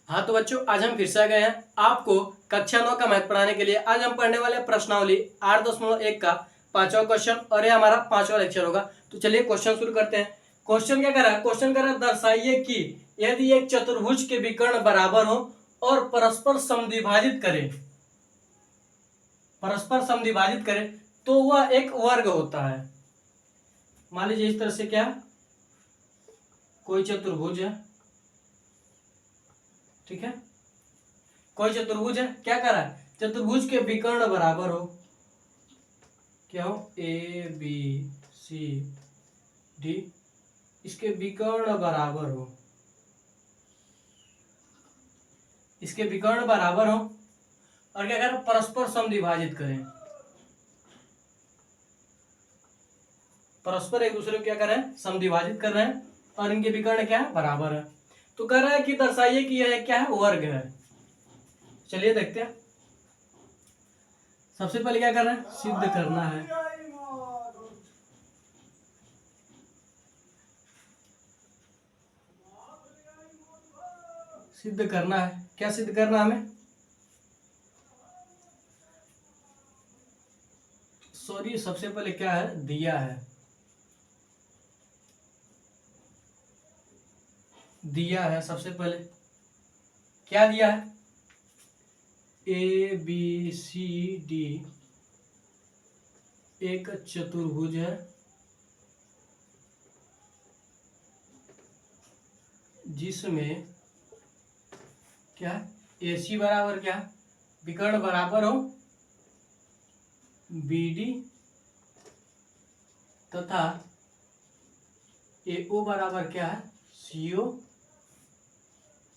हाँ तो बच्चों, आज हम फिर से आ गए हैं आपको कक्षा 9 का मैथ पढ़ाने के लिए। आज हम पढ़ने वाले हैं प्रश्नावली 8.1 का 5वां क्वेश्चन और ये हमारा 5वां लेक्चर होगा। तो चलिए क्वेश्चन शुरू करते हैं। क्वेश्चन क्या कर रहा है? क्वेश्चन कर रहा है, दर्शाइए कि यदि एक चतुर्भुज के विकर्ण बराबर हो और परस्पर समद्विभाजित करें, तो वह एक वर्ग होता है। मान लीजिए इस तरह से क्या, कोई चतुर्भुज है, ठीक है, कोई चतुर्भुज है, क्या कर रहा है? चतुर्भुज के विकर्ण बराबर हो, क्या हो? ए बी सी डी, इसके विकर्ण बराबर हो, इसके विकर्ण बराबर हो और क्या करें? परस्पर समद्विभाजित करें, परस्पर एक दूसरे को क्या कर रहे हैं? समद्विभाजित कर रहे हैं और इनके विकर्ण क्या है? बराबर है। तो कह रहा है कि दर्शाइए कि यह क्या है? वर्ग है। चलिए देखते हैं। सबसे पहले क्या करना है? सिद्ध करना है। सिद्ध करना है। क्या सिद्ध करना है हमें? सॉरी, सबसे पहले क्या है? दिया है, दिया है। सबसे पहले क्या दिया है? ए बी सी डी एक चतुर्भुज है जिसमें क्या, ए सी बराबर क्या, विकर्ण बराबर हो बी डी तथा ए ओ बराबर क्या है? सी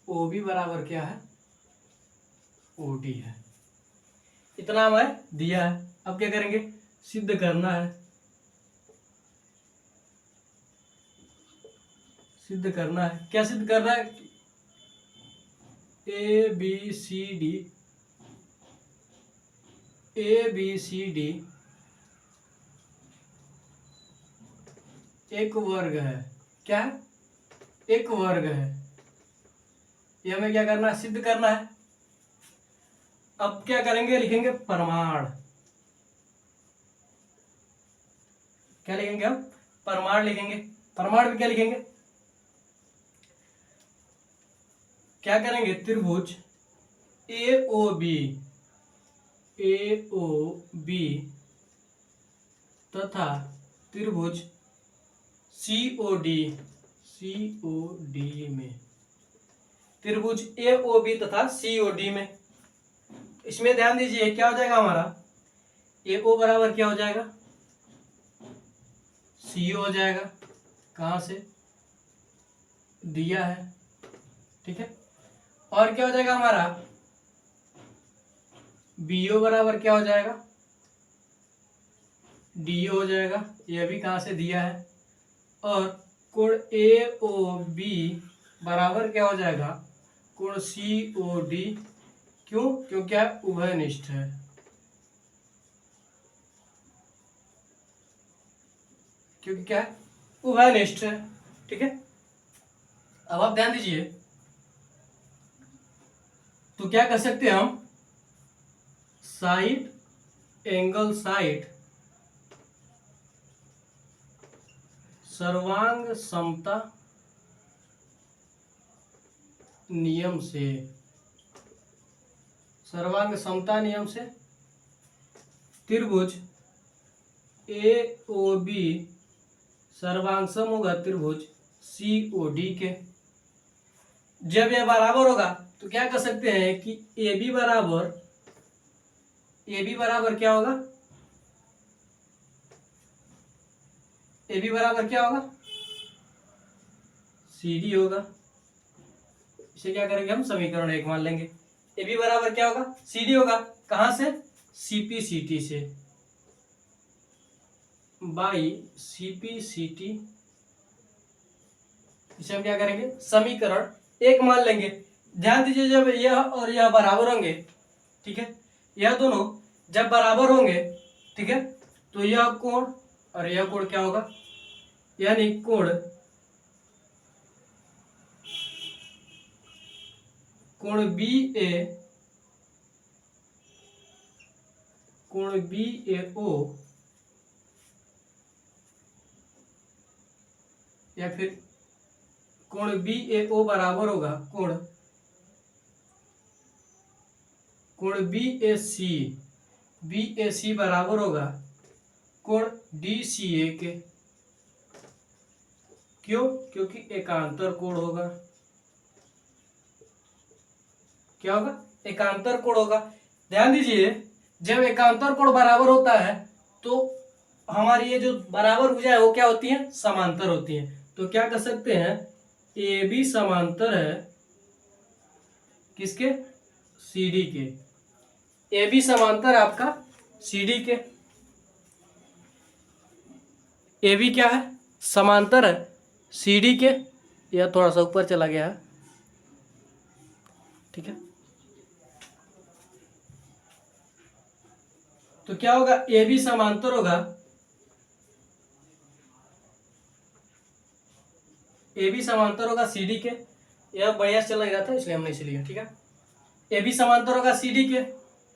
ओ बी बराबर क्या है? ओ डी है। इतना हमें दिया है। अब क्या करेंगे? सिद्ध करना है। सिद्ध करना है। क्या सिद्ध करना है? A B C D, A B C D एक वर्ग है। क्या है? एक वर्ग है। ये हमें क्या करना है? सिद्ध करना है। अब क्या करेंगे? लिखेंगे प्रमाण। क्या लिखेंगे हम? प्रमाण लिखेंगे। प्रमाण में क्या लिखेंगे? क्या करेंगे? त्रिभुज ए ओ बी तथा त्रिभुज सी ओ डी में, त्रिभुज ए ओ बी तथा सी ओ डी में। इसमें ध्यान दीजिए क्या हो जाएगा हमारा? ए ओ बराबर क्या हो जाएगा? सी हो जाएगा। कहां से? दिया है, ठीक है। और क्या हो जाएगा हमारा? बी ओ बराबर क्या हो जाएगा? डी हो जाएगा। यह भी कहां से? दिया है। और कोण ए ओ बी बराबर क्या हो जाएगा? कोण सी ओ डी। क्यों? क्योंकि क्या? उभयनिष्ठ है। क्योंकि क्या है? उभयनिष्ठ है, ठीक है। अब आप ध्यान दीजिए, तो क्या कर सकते हैं हम? साइड, एंगल साइड, सर्वांग समता नियम से, सर्वांग समता नियम से त्रिभुज ए ओ बी सर्वांग सम होगा त्रिभुज सी ओ डी के। जब यह बराबर होगा तो क्या कर सकते हैं कि ए बी बराबर क्या होगा? ए बी बराबर क्या होगा? सी डी होगा। इसे क्या करेंगे हम? समीकरण 1 मान लेंगे। ए बी बराबर क्या होगा? सी डी होगा। कहां से? सीपी सी टी से, बाई सीपी सी टी। इसे हम क्या करेंगे? समीकरण 1 मान लेंगे। ध्यान दीजिए, जब यह और यह बराबर होंगे, ठीक है, यह दोनों जब बराबर होंगे, ठीक है, तो यह कोण और यह कोण क्या होगा? यानी कोण बी ए ओ या फिर कोण बी ए ओ बराबर होगा कोण बी ए सी बराबर होगा कोण डी सी ए के। क्यों? क्योंकि एकांतर कोण होगा। क्या होगा? एकांतर कोण होगा। ध्यान दीजिए, जब एकांतर कोण बराबर होता है तो हमारी ये जो बराबर भुजाएं है वो क्या होती हैं? समांतर होती हैं। तो क्या कर सकते हैं? ए बी समांतर है किसके? सी डी के। ए बी समांतर है आपका सी डी के। ए बी क्या है? समांतर है सी डी के। यह थोड़ा सा ऊपर चला गया है, ठीक है। तो क्या होगा? ए बी समांतर होगा सी डी के। यह बढ़िया चल रहा था इसलिए हमने इसे लिया, ठीक है। ए बी समांतर होगा सी डी के।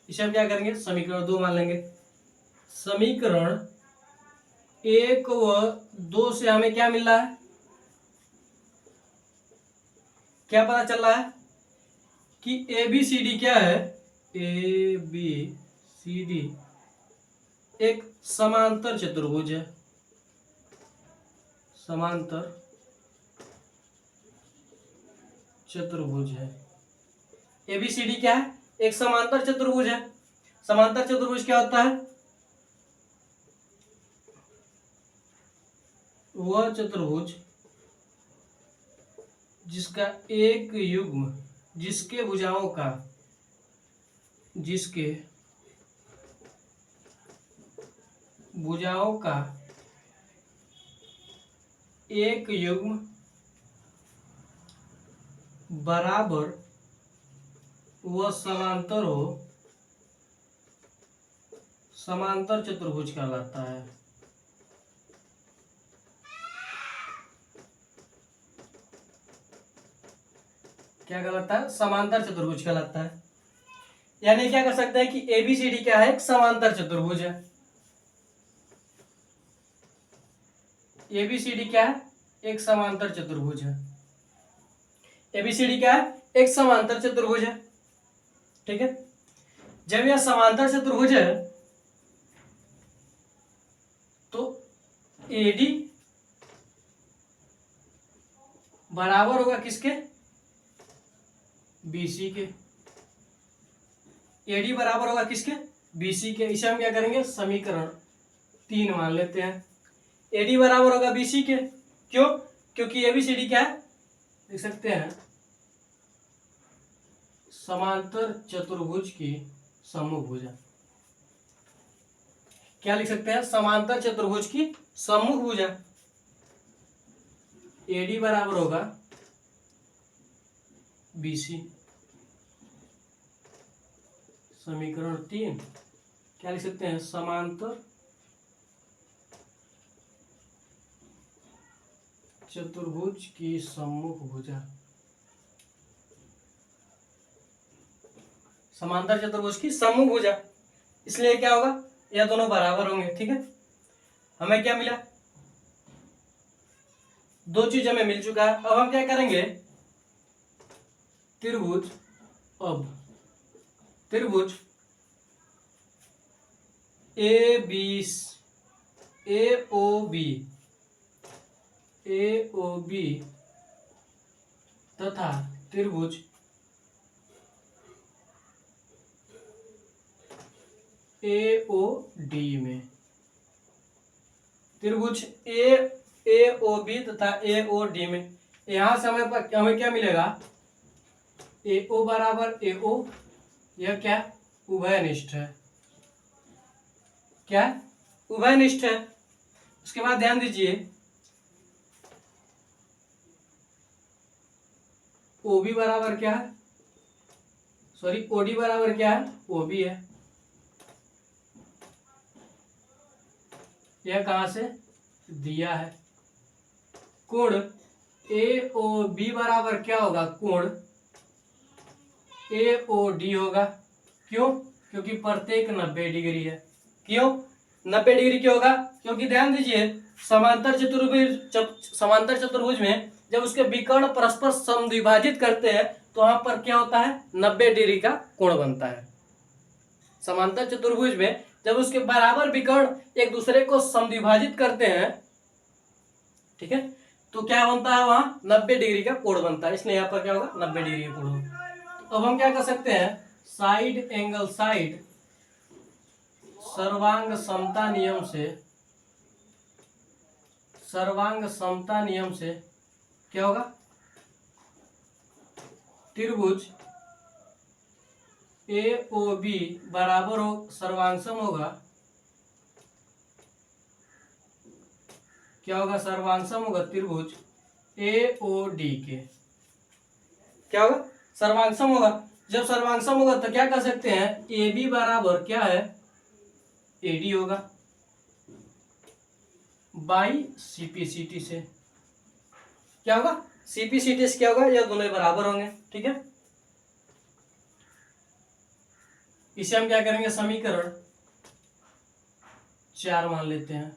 इसे हम क्या करेंगे? समीकरण 2 मान लेंगे। समीकरण 1 व 2 से हमें क्या मिल रहा है? क्या पता चल रहा है कि ए बी सी डी क्या है? ए बी सी डी एक समांतर चतुर्भुज है। समांतर चतुर्भुज है। एबीसीडी क्या है? एक समांतर चतुर्भुज है। समांतर चतुर्भुज क्या होता है? वह चतुर्भुज जिसका एक युग्म जिसके भुजाओं का एक युग्म बराबर व समांतर हो, समांतर चतुर्भुज कहलाता है। क्या कहलाता है? समांतर चतुर्भुज कहलाता है। यानी क्या कर सकते हैं कि एबीसीडी क्या है? एक समांतर चतुर्भुज है। एबीसीडी क्या है? एक समांतर चतुर्भुज है। एबीसीडी क्या है? एक समांतर चतुर्भुज है, ठीक है। जब यह समांतर चतुर्भुज है तो एडी बराबर होगा किसके? बीसी के। एडी बराबर होगा किसके? बीसी के। इसे हम क्या करेंगे? समीकरण 3 मान लेते हैं। एडी बराबर होगा बीसी के। क्यों? क्योंकि एबीसीडी क्या है? देख सकते हैं समांतर चतुर्भुज की सम्मुख भुजा। क्या लिख सकते हैं? समांतर चतुर्भुज की सम्मुख भुजा। एडी बराबर होगा बीसी। समीकरण 3 क्या लिख सकते हैं? समांतर चतुर्भुज की सम्मुख भुजा। समांतर चतुर्भुज की सम्मुख भुजा, इसलिए क्या होगा? यह दोनों बराबर होंगे, ठीक है। हमें क्या मिला? दो चीज हमें मिल चुका है। अब हम क्या करेंगे? त्रिभुज ए ओ बी तथा त्रिभुज ए ओ डी में। त्रिभुज ए ओ बी तथा ए ओ डी में यहां से हमें क्या मिलेगा? ए ओ बराबर ए ओ। यह क्या? उभयनिष्ठ है। क्या? उभयनिष्ठ है। उसके बाद ध्यान दीजिए, ओ बी बराबर क्या है? सॉरी, ओडी बराबर क्या है? ओ बी है। यह कहां से दिया है? कोण ए ओ बी बराबर क्या होगा? कोण AOD होगा। क्यों? क्योंकि प्रत्येक 90 डिग्री है। क्यों 90 डिग्री क्यों होगा? क्योंकि ध्यान दीजिए समांतर चतुर्भुज में जब उसके विकर्ण परस्पर समद्विभाजित करते हैं तो वहां पर क्या होता है? 90 डिग्री का कोण बनता है। समांतर चतुर्भुज में जब उसके बराबर विकर्ण एक दूसरे को समद्विभाजित करते हैं, ठीक है, तो क्या बनता है? वहां 90 डिग्री का कोण बनता है। इसलिए यहाँ पर क्या होगा? 90 डिग्री का कोण होगा। तो अब हम क्या कर सकते हैं? साइड एंगल साइड सर्वांग समता नियम से क्या होगा? त्रिभुज AOB बराबर हो सर्वांगसम होगा। क्या होगा? सर्वांगसम होगा त्रिभुज AOD के। क्या होगा? सर्वांगसम होगा। जब सर्वांगसम होगा तो क्या कर सकते हैं? AB बराबर क्या है? AD होगा बाई CPCT से। क्या होगा? CPCT से क्या होगा? यह दोनों बराबर होंगे। ठीक है, इसे हम क्या करेंगे? समीकरण 4 मान लेते हैं।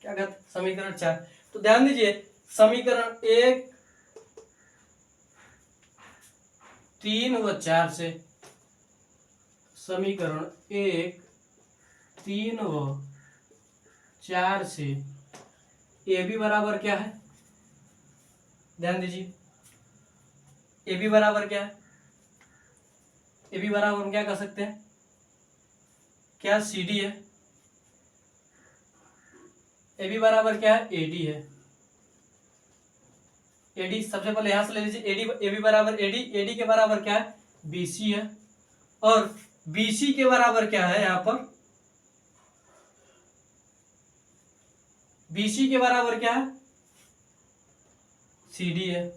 क्या कहते हैं? समीकरण 4। तो ध्यान दीजिए समीकरण 1, 3 व 4 से, समीकरण 1, 3 व 4 से AB बराबर क्या है? ध्यान दीजिए AB बराबर क्या है? AB बराबर हम क्या कर सकते हैं? क्या CD है? AB बराबर क्या है? AD है। AD सबसे पहले यहां से ले लीजिए। AB बराबर AD के बराबर क्या है? BC है। और BC के बराबर क्या है? यहां पर BC के बराबर क्या है? CD है।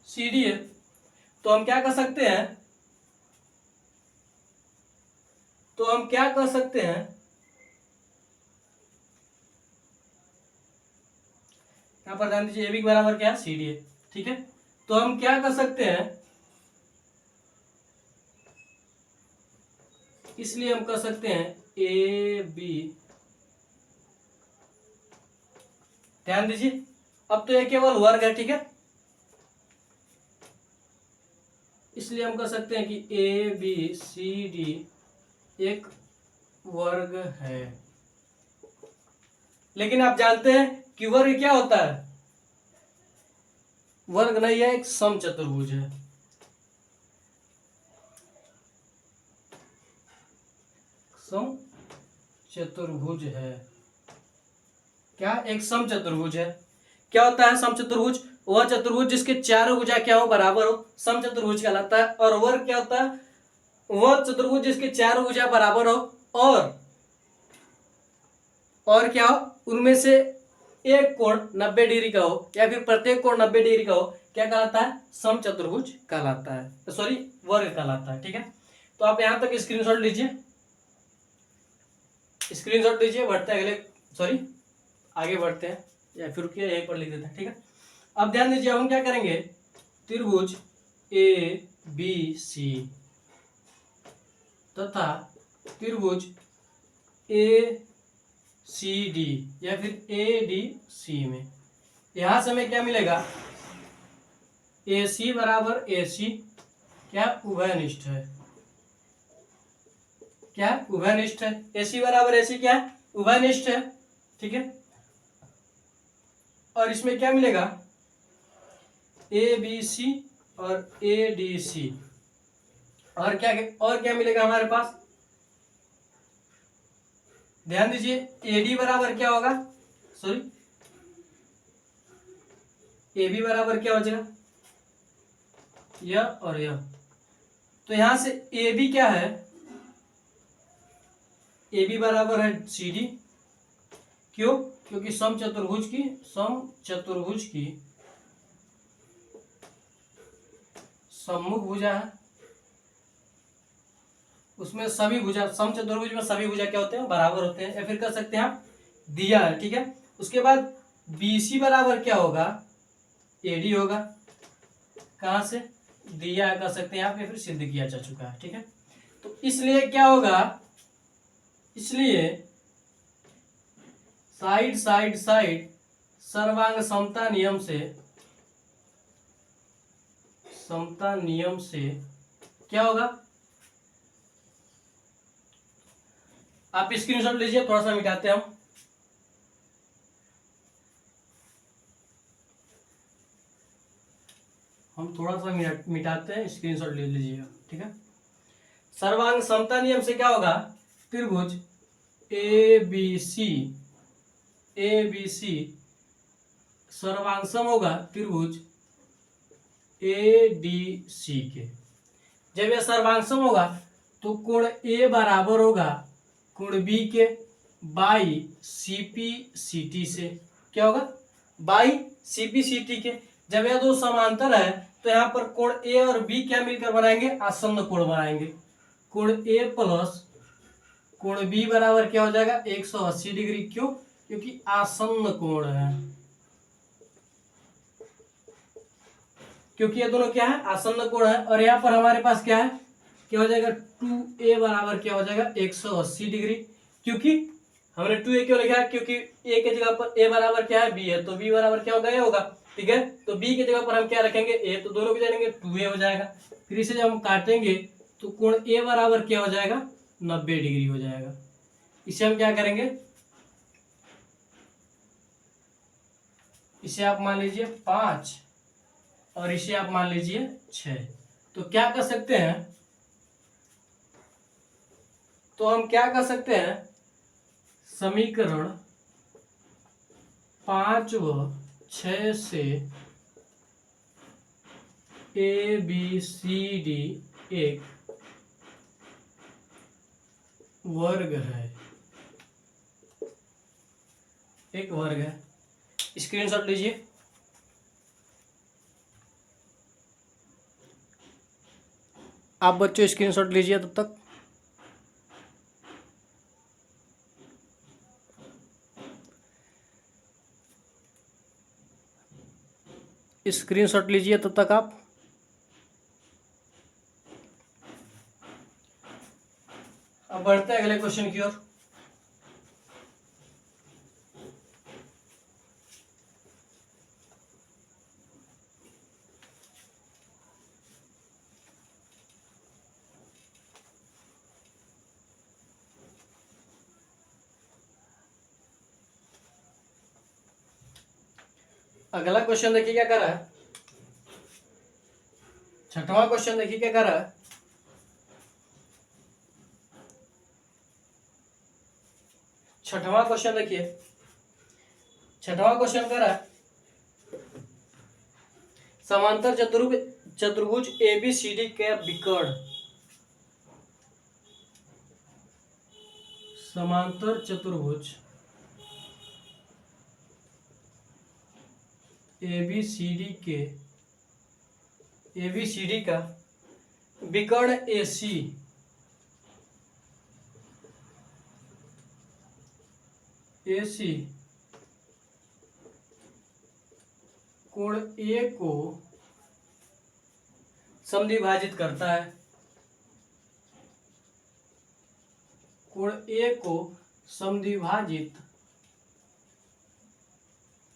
CD है। तो हम क्या कर सकते हैं? यहां पर ध्यान दीजिए AB के बराबर क्या है? CD है। ठीक है, तो हम क्या कर सकते हैं? इसलिए हम कर सकते हैं AB। ध्यान दीजिए अब तो ये केवल वर्ग है। ठीक है, इसलिए हम कह सकते हैं कि ABCD एक वर्ग है। लेकिन आप जानते हैं कि वर्ग क्या होता है? वर्ग नहीं है, एक समचतुर्भुज है। समचतुर्भुज है। क्या? एक समचतुर्भुज है। क्या होता है समचतुर्भुज? वह चतुर्भुज जिसके चारों भुजा क्या हो? बराबर हो, समचतुर्भुज कहलाता है। और वर्ग क्या होता है? वह चतुर्भुज जिसके चारों भुजा बराबर हो और क्या हो? उनमें से एक कोण 90 डिग्री का हो या फिर प्रत्येक कोण 90 डिग्री का हो। क्या कहलाता है? समचतुर्भुज कहलाता है। सॉरी, वर्ग कहलाता है। ठीक है, तो आप यहां तक स्क्रीनशॉट लीजिए। बढ़ते हैं आगे बढ़ते हैं, या फिर रुकिए यहीं पर लिख देते हैं। ठीक है, अब ध्यान दीजिए अब हम क्या करेंगे? त्रिभुज ABC तथा त्रिभुज ACD या फिर ADC में यहां से हमें क्या मिलेगा? AC बराबर AC क्या? उभयनिष्ठ है। क्या? उभयनिष्ठ है। AC बराबर AC क्या है? उभयनिष्ठ है। ठीक है, और इसमें क्या मिलेगा? ABC और ADC। और क्या मिलेगा हमारे पास? ध्यान दीजिए AD बराबर क्या होगा? AB बराबर क्या हो जाएगा? यह और यह। तो यहां से AB क्या है? AB बराबर है CD। क्यों? क्योंकि समचतुर्भुज की सम्मुख भुजा है। उसमें सभी भुजा, समचतुर्भुज में सभी भुजा क्या होते हैं? बराबर होते हैं। या फिर कर सकते हैं आप दिया है। ठीक है, उसके बाद BC बराबर क्या होगा? AD होगा। कहां से? दिया है, कह सकते हैं यहाँ पे, फिर सिद्ध किया जा चुका है। ठीक है, तो इसलिए क्या होगा, इसलिए साइड साइड साइड सर्वांग समता नियम से, समता नियम से क्या होगा, आप स्क्रीनशॉट लीजिए, थोड़ा सा मिटाते हैं हम थोड़ा सा मिटाते हैं, स्क्रीनशॉट ले लीजिएगा। ठीक है, सर्वांग समता नियम से क्या होगा, त्रिभुज ए बी सी सर्वांग सम होगा त्रिभुज ए डी सी के। जब यह सर्वांग सम होगा तो कोण ए बराबर होगा कोण बी के बाई सीपी सीटी से। क्या होगा, बाई सीपी सीटी के। जब यह दो समांतर है तो यहाँ पर कोण ए और बी क्या मिलकर बनाएंगे, आसन्न कोण बनाएंगे। कोण ए प्लस कोण बी बराबर क्या हो जाएगा, 180 डिग्री। क्यों, क्योंकि आसन्न कोण है, क्योंकि ये दोनों क्या है, आसन्न कोण है। और यहाँ पर हमारे पास क्या है, क्या हो जाएगा, 2a बराबर क्या हो जाएगा, 180 डिग्री। क्योंकि हमने 2a क्यों लिखा है, क्योंकि a के जगह पर a बराबर क्या है, b है, तो b बराबर क्या होगा, a होगा। ठीक है, तो b की जगह पर हम क्या रखेंगे, a, तो दोनों को जानेंगे 2a हो जाएगा। फिर इसे जब हम काटेंगे तो कोण a बराबर क्या हो जाएगा, 90 डिग्री हो जाएगा। इसे हम क्या करेंगे, इसे आप मान लीजिए 5 और इसे आप मान लीजिए 6। तो क्या कर सकते हैं, तो हम क्या कर सकते हैं, समीकरण 5 व 6 से ए बी सी डी एक वर्ग है, एक वर्ग है। स्क्रीनशॉट लीजिए। आप बच्चों स्क्रीनशॉट लीजिए तब तक। स्क्रीनशॉट लीजिए तब तक आप। अब बढ़ते हैं अगले क्वेश्चन की ओर। अगला क्वेश्चन देखिए क्या कर रहा है, छठवां क्वेश्चन देखिए क्या कर रहा है। छठवां क्वेश्चन देखिए, छठवां क्वेश्चन कर रहा है, समांतर चतुर्भुज एबीसीडी के विकर्ण, समांतर चतुर्भुज एबीसीडी का विकर्ण एसी कोण ए को समद्विभाजित करता है, कोण ए को समद्विभाजित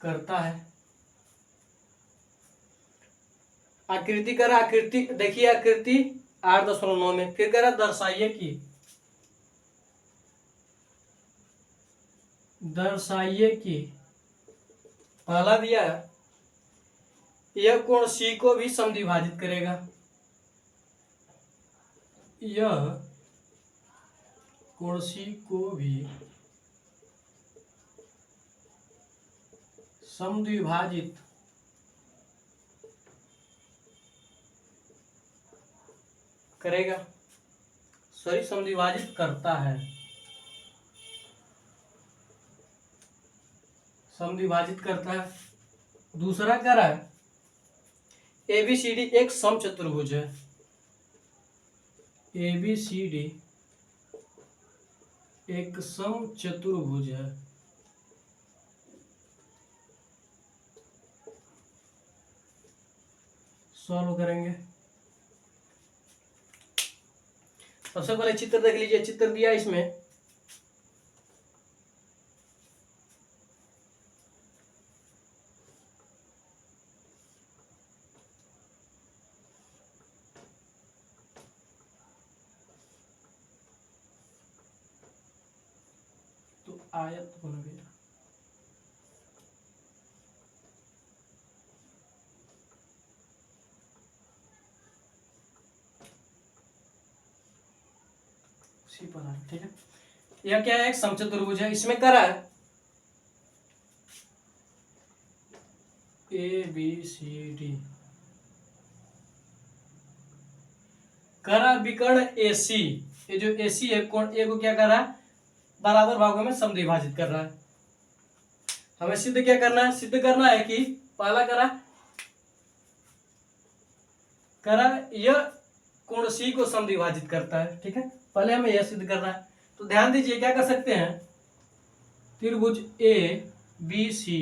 करता है। आकृति करा, आकृति देखिए, आकृति 8.9 में। फिर करा दर्शाइए कि पहला दिया है, यह कोण सी को भी समद्विभाजित करेगा, यह कोण सी को भी समद्विभाजित करेगा, सॉरी समद्विभाजित करता है, समद्विभाजित करता है। दूसरा क्या रहा है, एबीसीडी एक समचतुर्भुज है, एबीसीडी एक समचतुर्भुज है। सॉल्व करेंगे। सबसे पहले चित्र देख लीजिए, चित्र दिया इसमें तो आयत बन गया। ठीक है, यह क्या है, एक समचतुर्भुज है। इसमें करा है ए बी सी डी, करा विकर्ण ए सी। ये जो ए सी है कोण ए को क्या कर रहा है, बराबर भागों में समद्विभाजित कर रहा है। हमें सिद्ध क्या करना है, सिद्ध करना है कि पहला करा यह कोण सी को समद्विभाजित करता है। ठीक है, पहले हमें यह सिद्ध करना है। तो ध्यान दीजिए क्या कर सकते हैं, त्रिभुज ए बी सी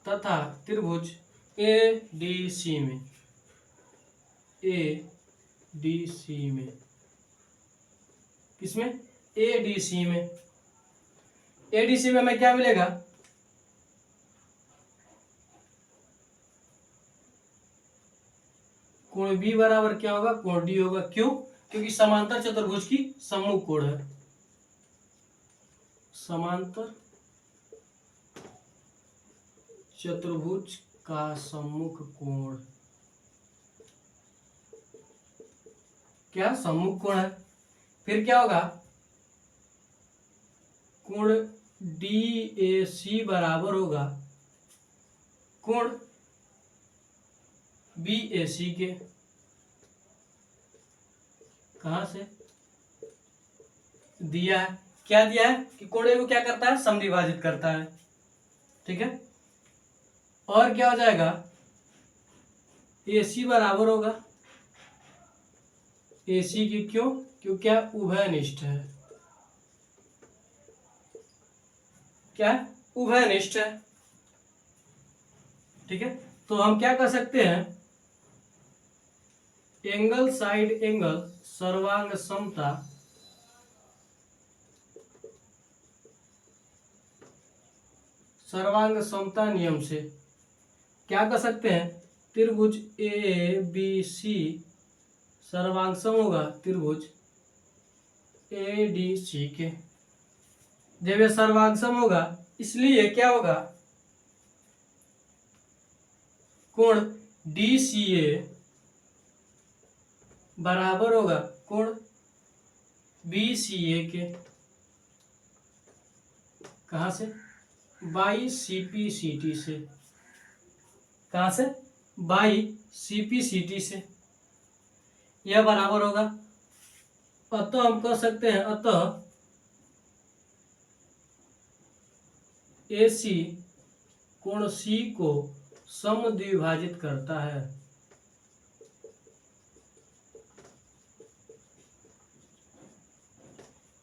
तथा त्रिभुज ए डी सी में किसमें, ए डी सी में हमें क्या मिलेगा, कोण बी बराबर क्या होगा, कोण डी होगा। क्यों, क्योंकि समांतर चतुर्भुज की सम्मुख कोण है, समांतर चतुर्भुज का सम्मुख कोण, क्या सम्मुख कोण है। फिर क्या होगा, कोण डी ए सी बराबर होगा कोण बी ए सी के। कहां से दिया है, क्या दिया है कि कोण ए को क्या करता है, समद्विभाजित करता है। ठीक है, और क्या हो जाएगा, ए सी बराबर होगा ए सी की। क्यों, क्योंकि क्या उभयनिष्ठ है, क्या उभयनिष्ठ है। ठीक है, तो हम क्या कर सकते हैं, एंगल साइड एंगल सर्वांग समता नियम से क्या कर सकते हैं, त्रिभुज ए बी सी सर्वांग सम होगा त्रिभुज ए डी सी के। जब यह सर्वांग सम होगा इसलिए क्या होगा, कोण डी सी ए बराबर होगा कोण बी सी ए के। कहां से, by C P C T से। कहां से, by C P C T से। यह बराबर होगा, अतः हम कह सकते हैं, अतः ए सी कोण सी को समद्विभाजित करता है।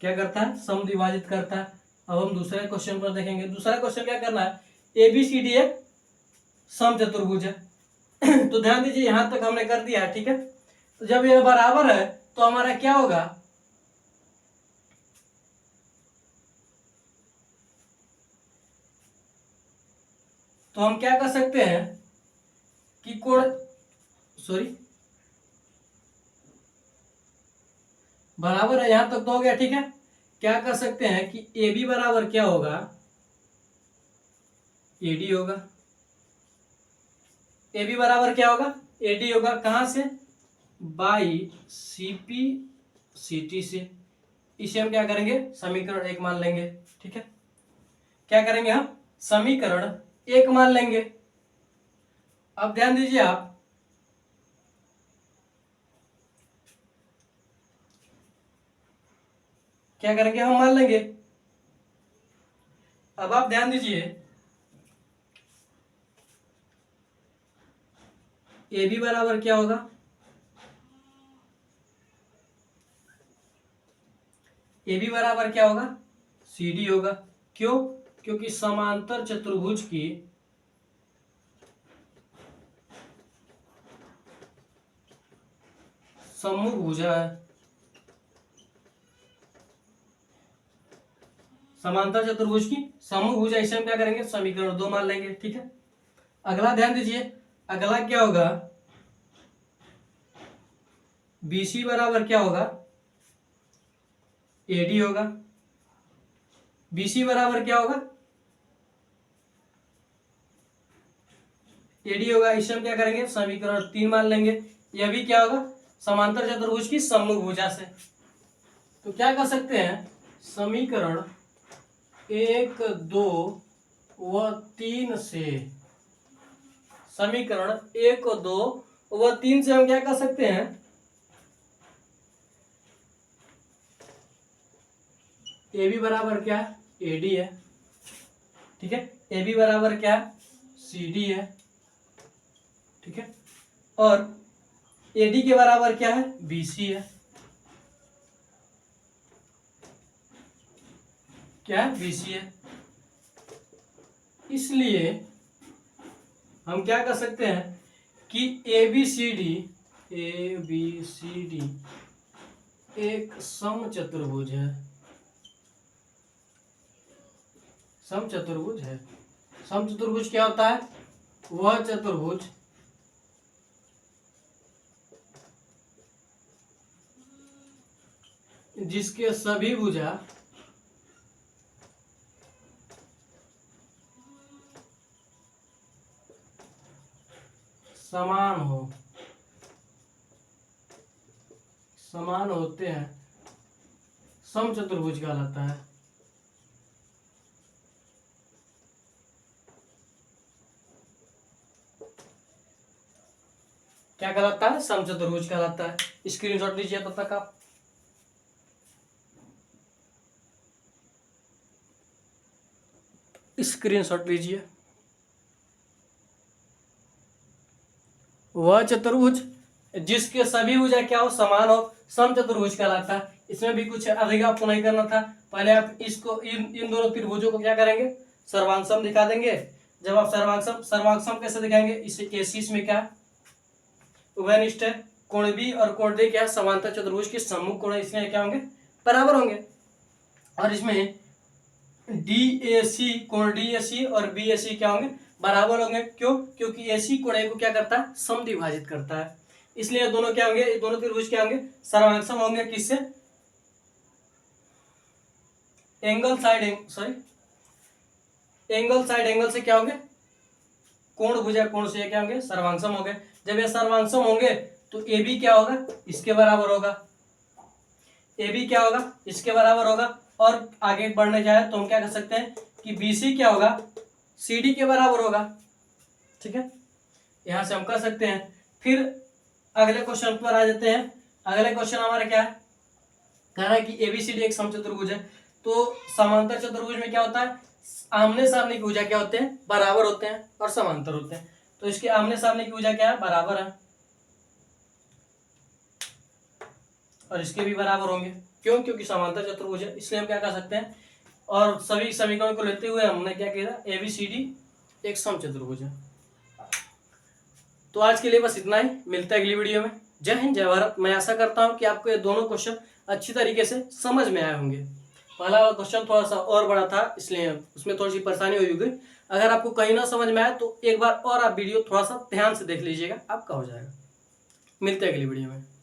क्या करता है, समद्विभाजित करता है। अब हम दूसरे क्वेश्चन पर देखेंगे। दूसरा क्वेश्चन क्या करना है, ए बी सी डी एक समचतुर्भुज है। तो ध्यान दीजिए यहां तक हमने कर दिया है। ठीक है, तो जब यह बराबर है तो हमारा क्या होगा, तो हम क्या कर सकते हैं कि कोण बराबर है, यहां तक तो हो गया। ठीक है, क्या कर सकते हैं कि ए बी बराबर क्या होगा, ए डी होगा। ए बी बराबर क्या होगा, ए डी होगा। कहां से, by C P C T से। इसे हम क्या करेंगे, समीकरण एक मान लेंगे। ठीक है, क्या करेंगे हम, समीकरण एक मान लेंगे। अब ध्यान दीजिए आप, क्या करेंगे, हम मान लेंगे। अब आप ध्यान दीजिए, ए बी बराबर क्या होगा, ए बी बराबर क्या होगा, सी डी होगा। क्यों, क्योंकि समांतर चतुर्भुज की समभुजा है। समांतर चतुर्भुज की समभुजा, इसे हम क्या करेंगे, समीकरण 2 मान लेंगे। ठीक है, अगला ध्यान दीजिए, अगला क्या होगा, BC बराबर क्या होगा, AD होगा। BC बराबर क्या होगा, AD होगा। इसे हम क्या करेंगे, समीकरण 3 मान लेंगे। यह भी क्या होगा, समांतर चतुर्भुज की समभुजा से। तो क्या कर सकते हैं, समीकरण 1, 2 व 3 से, समीकरण 1, 2 व 3 से हम क्या कर सकते हैं, AB बराबर क्या, AD है। ठीक है, AB बराबर क्या, CD है। ठीक है, और AD के बराबर क्या है, BC है। क्या है, BC है। इसलिए हम क्या कर सकते हैं कि ABCD एक समचतुर्भुज है। समचतुर्भुज है। समचतुर्भुज क्या होता है, वह चतुर्भुज जिसके सभी भुजा समान हो, समान होते हैं, समचतुर्भुज कहलाता है। क्या कहलाता है, समचतुर्भुज कहलाता है। स्क्रीनशॉट लीजिए तब तक आप। स्क्रीनशॉट लीजिए। वह चतुर्भुज जिसके सभी भुजा क्या हो, समान हो, समचतुर्भुज कहलाता है। इसमें भी कुछ अधिक आपको नहीं करना था। पहले आप इसको इन दोनों त्रिभुजों को क्या करेंगे, सर्वांगसम दिखा देंगे। जब आप सर्वांगसम कैसे दिखाएंगे, इसे इसमें क्या उभयनिष्ठ है, कोण बी और कोण डी क्या है, समांतर चतुर्भुज के सम्मुख कोण, इसमें क्या होंगे, बराबर होंगे। और इसमें DAC कोण DAC और BAC क्या होंगे, बराबर होंगे। क्यों, क्योंकि AC कोण A को क्या करता है, समद्विभाजित करता है। इसलिए दोनों क्या होंगे, दोनों त्रिभुज क्या होंगे, सर्वांगसम होंगे। किससे, एंगल साइड एंगल से क्या होंगे, कोण भुजा कोण से क्या होंगे, सर्वांगसम होंगे। जब ये सर्वांगसम होंगे तो AB क्या होगा, इसके बराबर होगा। AB क्या होगा, इसके बराबर होगा। और आगे बढ़ने जाए तो हम क्या कर सकते हैं कि BC क्या होगा, CD के बराबर होगा। ठीक है, यहां से हम कर सकते हैं। फिर अगले क्वेश्चन पर आ जाते हैं। अगले क्वेश्चन हमारा क्या है, कह रहा है कि ABCD एक समचतुर्भुज है। तो समांतर चतुर्भुज में क्या होता है, आमने सामने की भुजा क्या होते हैं, बराबर होते हैं और समांतर होते हैं। तो इसके आमने सामने की भुजा क्या है, बराबर है, और इसके भी बराबर होंगे। क्यों, क्योंकि समांतर चतुर्भुज है, इसलिए हम क्या कर सकते हैं। और सभी समीकरण को लेते हुए हमने क्या किया, ABCD एक समचतुर्भुज है। तो आज के लिए बस इतना ही, मिलता है अगली वीडियो में। जय हिंद, जय भारत। मैं आशा करता हूं कि आपको ये दोनों क्वेश्चन अच्छी तरीके से समझ में आए होंगे। पहला वाला क्वेश्चन थोड़ा सा और बड़ा था, इसलिए उसमें थोड़ी सी परेशानी हुई होगी। अगर आपको कहीं ना समझ में आए तो एक बार और आप वीडियो थोड़ा सा ध्यान से देख लीजिएगा, आपका हो जाएगा। मिलते हैं अगली वीडियो में।